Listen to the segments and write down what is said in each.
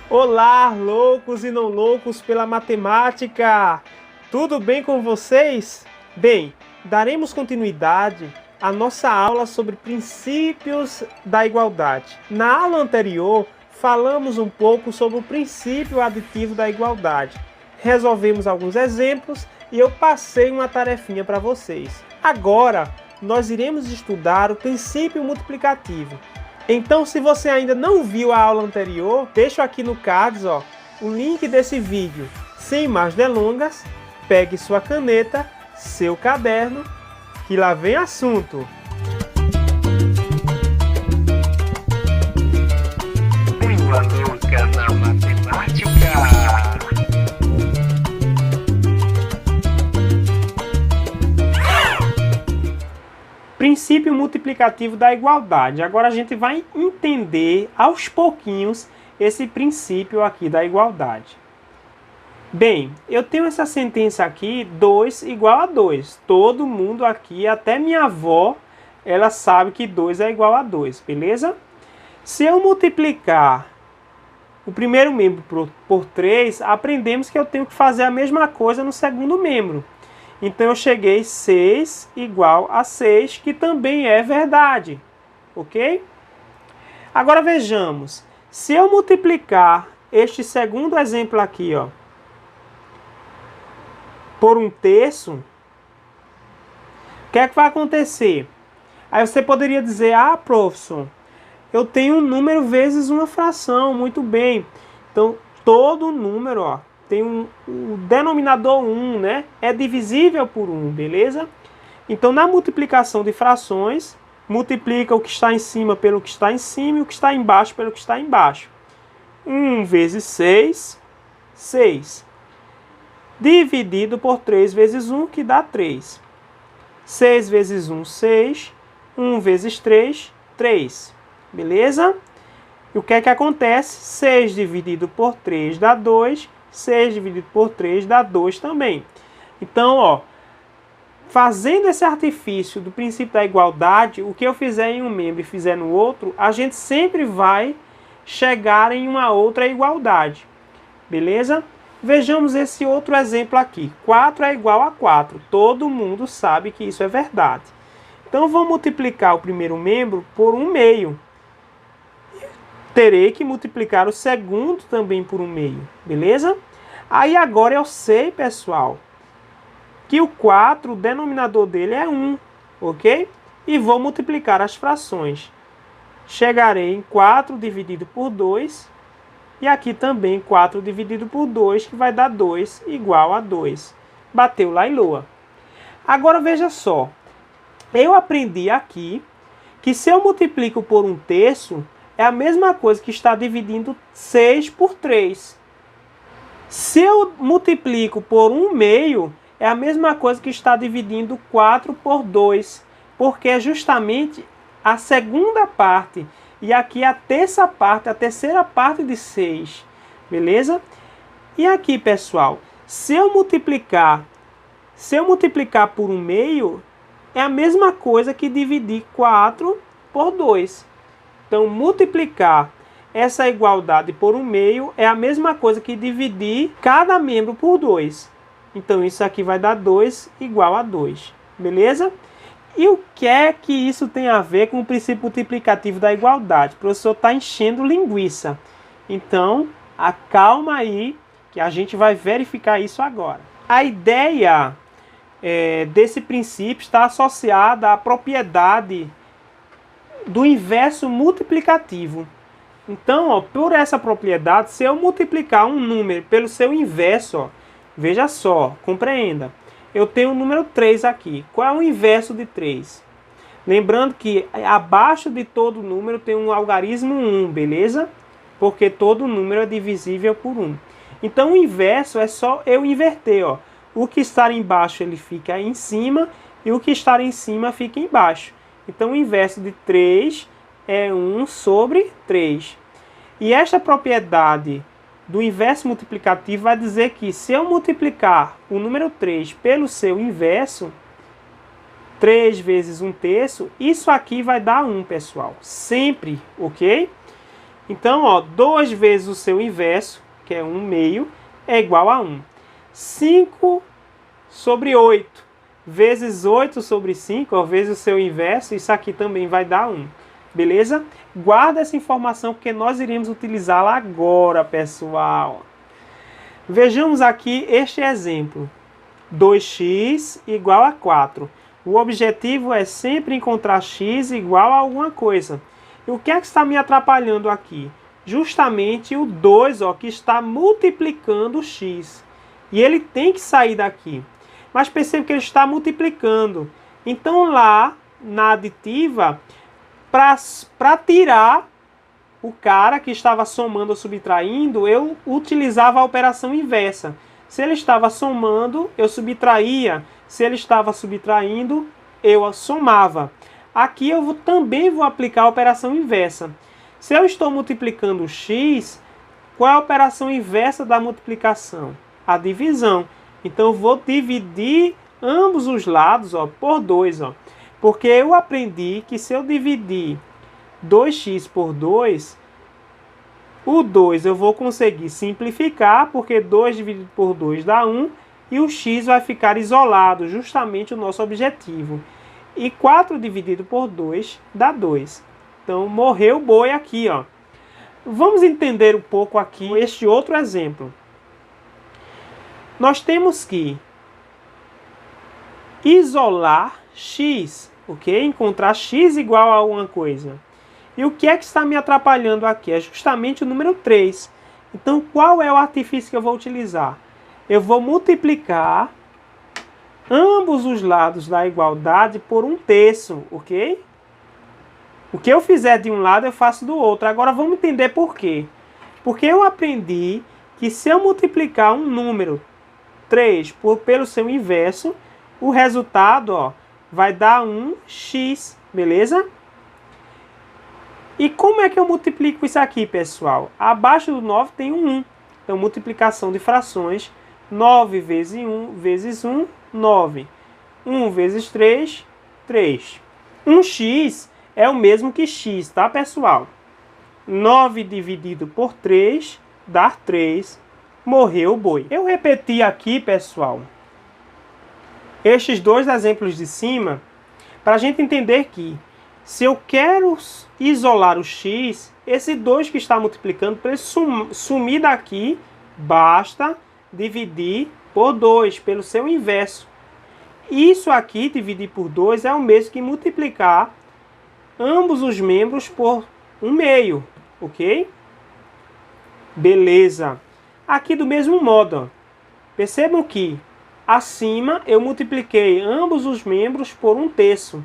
Olá, loucos e não loucos pela matemática! Tudo bem com vocês? Bem, daremos continuidade à nossa aula sobre princípios da igualdade. Na aula anterior, falamos um pouco sobre o princípio aditivo da igualdade. Resolvemos alguns exemplos e eu passei uma tarefinha para vocês. Agora, nós iremos estudar o princípio multiplicativo. Então, se você ainda não viu a aula anterior, deixo aqui no cards o link desse vídeo. Sem mais delongas, pegue sua caneta, seu caderno, que lá vem assunto. Uma louca na matemática. Princípio multiplicativo da igualdade. Agora a gente vai entender aos pouquinhos esse princípio aqui da igualdade. Bem, eu tenho essa sentença aqui, 2 igual a 2. Todo mundo aqui, até minha avó, ela sabe que 2 é igual a 2, beleza? Se eu multiplicar o primeiro membro por 3, aprendemos que eu tenho que fazer a mesma coisa no segundo membro. Então, eu cheguei 6 igual a 6, que também é verdade, ok? Agora, vejamos. Se eu multiplicar este segundo exemplo aqui, por 1/3, o que é que vai acontecer? Aí você poderia dizer, professor, eu tenho um número vezes uma fração, muito bem. Então, todo número, tem o denominador 1, né? É divisível por 1, beleza? Então, na multiplicação de frações, multiplica o que está em cima pelo que está em cima e o que está embaixo pelo que está embaixo. 1 vezes 6, 6. Dividido por 3 vezes 1, que dá 3. 6 vezes 1, 6. 1 vezes 3, 3. Beleza? E o que é que acontece? 6 dividido por 3 dá 2. 6 dividido por 3 dá 2 também. Então, fazendo esse artifício do princípio da igualdade, o que eu fizer em um membro e fizer no outro, a gente sempre vai chegar em uma outra igualdade. Beleza? Vejamos esse outro exemplo aqui. 4 é igual a 4. Todo mundo sabe que isso é verdade. Então, vou multiplicar o primeiro membro por 1/2. Terei que multiplicar o segundo também por 1/2, beleza? Aí agora eu sei, pessoal, que o 4, o denominador dele é 1, ok? E vou multiplicar as frações. Chegarei em 4 dividido por 2, e aqui também 4 dividido por 2, que vai dar 2 igual a 2. Bateu lá e loa. Agora veja só, eu aprendi aqui que se eu multiplico por 1/3, é a mesma coisa que está dividindo 6 por 3. Se eu multiplico por 1/2, é a mesma coisa que está dividindo 4 por 2. Porque é justamente a segunda parte. E aqui a terceira parte de 6. Beleza? E aqui, pessoal, se eu multiplicar por 1/2, é a mesma coisa que dividir 4 por 2. Então, multiplicar essa igualdade por 1/2 é a mesma coisa que dividir cada membro por 2. Então, isso aqui vai dar 2 igual a 2. Beleza? E o que é que isso tem a ver com o princípio multiplicativo da igualdade? O professor está enchendo linguiça. Então, acalma aí que a gente vai verificar isso agora. A ideia desse princípio está associada à propriedade do inverso multiplicativo. Então, por essa propriedade, se eu multiplicar um número pelo seu inverso, veja só, compreenda. Eu tenho o número 3 aqui. Qual é o inverso de 3? Lembrando que abaixo de todo número tem um algarismo 1, beleza? Porque todo número é divisível por 1. Então, o inverso é só eu inverter. O que está embaixo ele fica em cima e o que está em cima fica embaixo. Então, o inverso de 3 é 1 sobre 3. E esta propriedade do inverso multiplicativo vai dizer que se eu multiplicar o número 3 pelo seu inverso, 3 vezes 1/3, isso aqui vai dar 1, pessoal. Sempre, ok? Então, ó, 2 vezes o seu inverso, que é 1 meio, é igual a 1. 5 sobre 8 vezes 8 sobre 5, ó, vezes o seu inverso, isso aqui também vai dar 1. Beleza? Guarda essa informação porque nós iremos utilizá-la agora, pessoal. Vejamos aqui este exemplo. 2x igual a 4. O objetivo é sempre encontrar x igual a alguma coisa. E o que é que está me atrapalhando aqui? Justamente o 2, ó, que está multiplicando o x. E ele tem que sair daqui. Mas percebe que ele está multiplicando. Então lá na aditiva, para tirar o cara que estava somando ou subtraindo, eu utilizava a operação inversa. Se ele estava somando, eu subtraía. Se ele estava subtraindo, eu somava. Aqui eu também vou aplicar a operação inversa. Se eu estou multiplicando o x, qual é a operação inversa da multiplicação? A divisão. Então eu vou dividir ambos os lados, ó, por 2. Ó. Porque eu aprendi que se eu dividir 2x por 2, o 2 eu vou conseguir simplificar, porque 2 dividido por 2 dá 1, e o x vai ficar isolado, justamente o nosso objetivo. E 4 dividido por 2 dá 2. Então, morreu o boi aqui, ó. Vamos entender um pouco aqui este outro exemplo. Nós temos que isolar x, ok? Encontrar x igual a alguma coisa. E o que é que está me atrapalhando aqui? É justamente o número 3. Então, qual é o artifício que eu vou utilizar? Eu vou multiplicar ambos os lados da igualdade por 1/3, ok? O que eu fizer de um lado, eu faço do outro. Agora, vamos entender por quê. Porque eu aprendi que se eu multiplicar um número 3 pelo seu inverso, o resultado, ó, vai dar 1x, beleza? E como é que eu multiplico isso aqui, pessoal? Abaixo do 9 tem um 1. Então, multiplicação de frações. 9 vezes 1, 9. 1 vezes 3, 3. 1x é o mesmo que x, tá, pessoal? 9 dividido por 3 dá 3. Morreu o boi. Eu repeti aqui, pessoal, estes dois exemplos de cima, para a gente entender que se eu quero isolar o x, esse 2 que está multiplicando, para ele sumir daqui, basta dividir por 2, pelo seu inverso. Isso aqui, dividir por 2, é o mesmo que multiplicar ambos os membros por 1/2, ok? Beleza. Aqui do mesmo modo, ó, percebam que acima eu multipliquei ambos os membros por 1/3.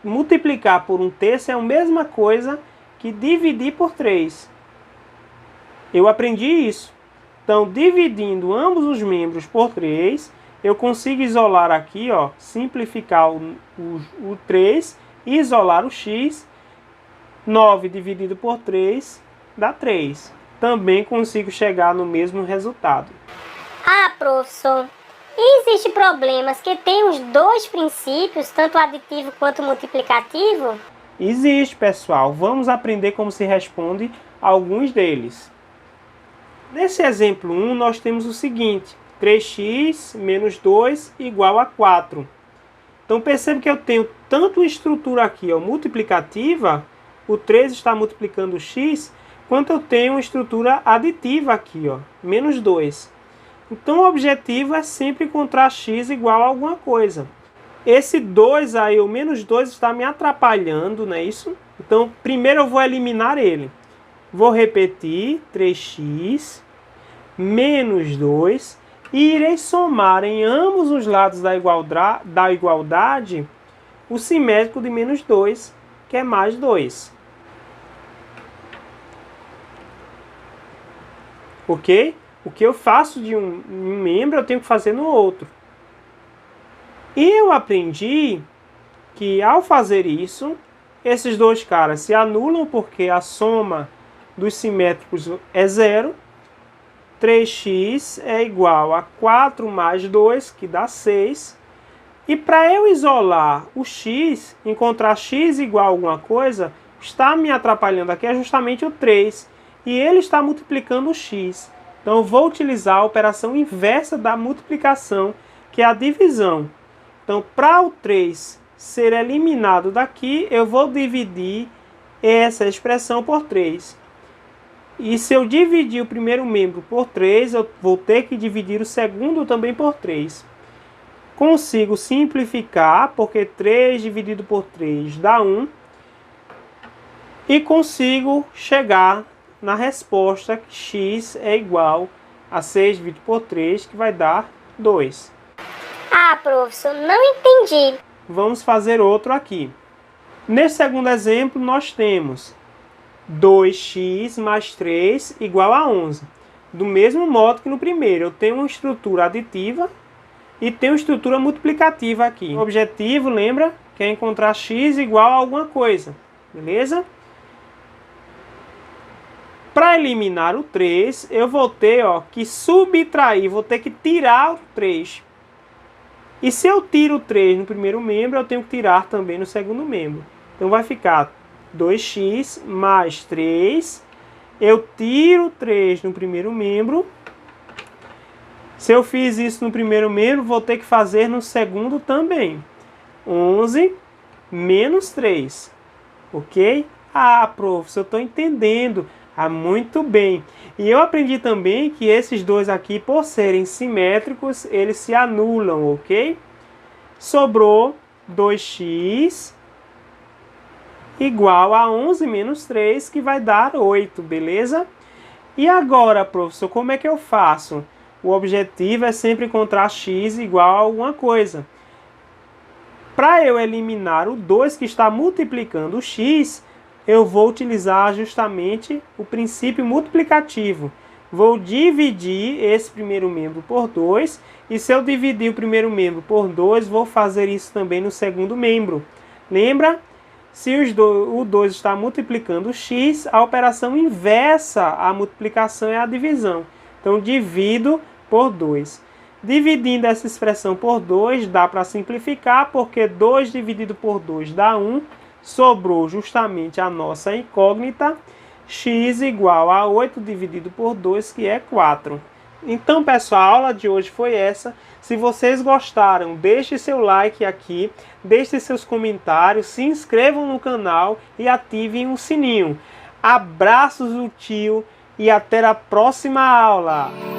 Multiplicar por 1/3 é a mesma coisa que dividir por 3. Eu aprendi isso. Então, dividindo ambos os membros por 3, eu consigo isolar aqui, ó, simplificar o 3 e isolar o x. 9 dividido por 3 dá 3. Também consigo chegar no mesmo resultado. Ah, professor, e existem problemas que têm os dois princípios, tanto aditivo quanto multiplicativo? Existe, pessoal. Vamos aprender como se responde a alguns deles. Nesse exemplo 1, nós temos o seguinte: 3x menos 2 igual a 4. Então, perceba que eu tenho tanto uma estrutura aqui, ó, multiplicativa, o 3 está multiplicando o x, quanto eu tenho uma estrutura aditiva aqui, ó, menos 2. Então, o objetivo é sempre encontrar x igual a alguma coisa. Esse 2 aí, o menos 2, está me atrapalhando, não é isso? Então, primeiro eu vou eliminar ele. Vou repetir 3x menos 2 e irei somar em ambos os lados da igualdade o simétrico de menos 2, que é mais 2. Ok? O que eu faço de um membro, eu tenho que fazer no outro. E eu aprendi que ao fazer isso, esses dois caras se anulam porque a soma dos simétricos é 0. 3x é igual a 4 mais 2, que dá 6. E para eu isolar o x, encontrar x igual a alguma coisa, está me atrapalhando aqui é justamente o 3. E ele está multiplicando o x. Então eu vou utilizar a operação inversa da multiplicação, que é a divisão. Então, para o 3 ser eliminado daqui, eu vou dividir essa expressão por 3. E se eu dividir o primeiro membro por 3, eu vou ter que dividir o segundo também por 3. Consigo simplificar, porque 3 dividido por 3 dá 1. E consigo chegar na resposta que x é igual a 6 dividido por 3, que vai dar 2. Ah, professor, não entendi. Vamos fazer outro aqui. Nesse segundo exemplo, nós temos 2x mais 3 igual a 11. Do mesmo modo que no primeiro, eu tenho uma estrutura aditiva e tenho uma estrutura multiplicativa aqui. O objetivo, lembra, que é encontrar x igual a alguma coisa. Beleza? Para eliminar o 3, eu vou ter que subtrair, vou ter que tirar o 3. E se eu tiro o 3 no primeiro membro, eu tenho que tirar também no segundo membro. Então vai ficar 2x mais 3. Eu tiro 3 no primeiro membro. Se eu fiz isso no primeiro membro, vou ter que fazer no segundo também. 11 menos 3. Ok? Ah, professor, eu estou entendendo. Ah, muito bem. E eu aprendi também que esses dois aqui, por serem simétricos, eles se anulam, ok? Sobrou 2x igual a 11 menos 3, que vai dar 8, beleza? E agora, professor, como é que eu faço? O objetivo é sempre encontrar x igual a alguma coisa. Para eu eliminar o 2 que está multiplicando o x, eu vou utilizar justamente o princípio multiplicativo. Vou dividir esse primeiro membro por 2. E se eu dividir o primeiro membro por 2, vou fazer isso também no segundo membro. Lembra? Se o 2 está multiplicando o x, a operação inversa à multiplicação é a divisão. Então, divido por 2. Dividindo essa expressão por 2, dá para simplificar, porque 2 dividido por 2 dá 1. Sobrou justamente a nossa incógnita, x igual a 8 dividido por 2, que é 4. Então, pessoal, a aula de hoje foi essa. Se vocês gostaram, deixe seu like aqui, deixe seus comentários, se inscrevam no canal e ativem o sininho. Abraços do tio e até a próxima aula!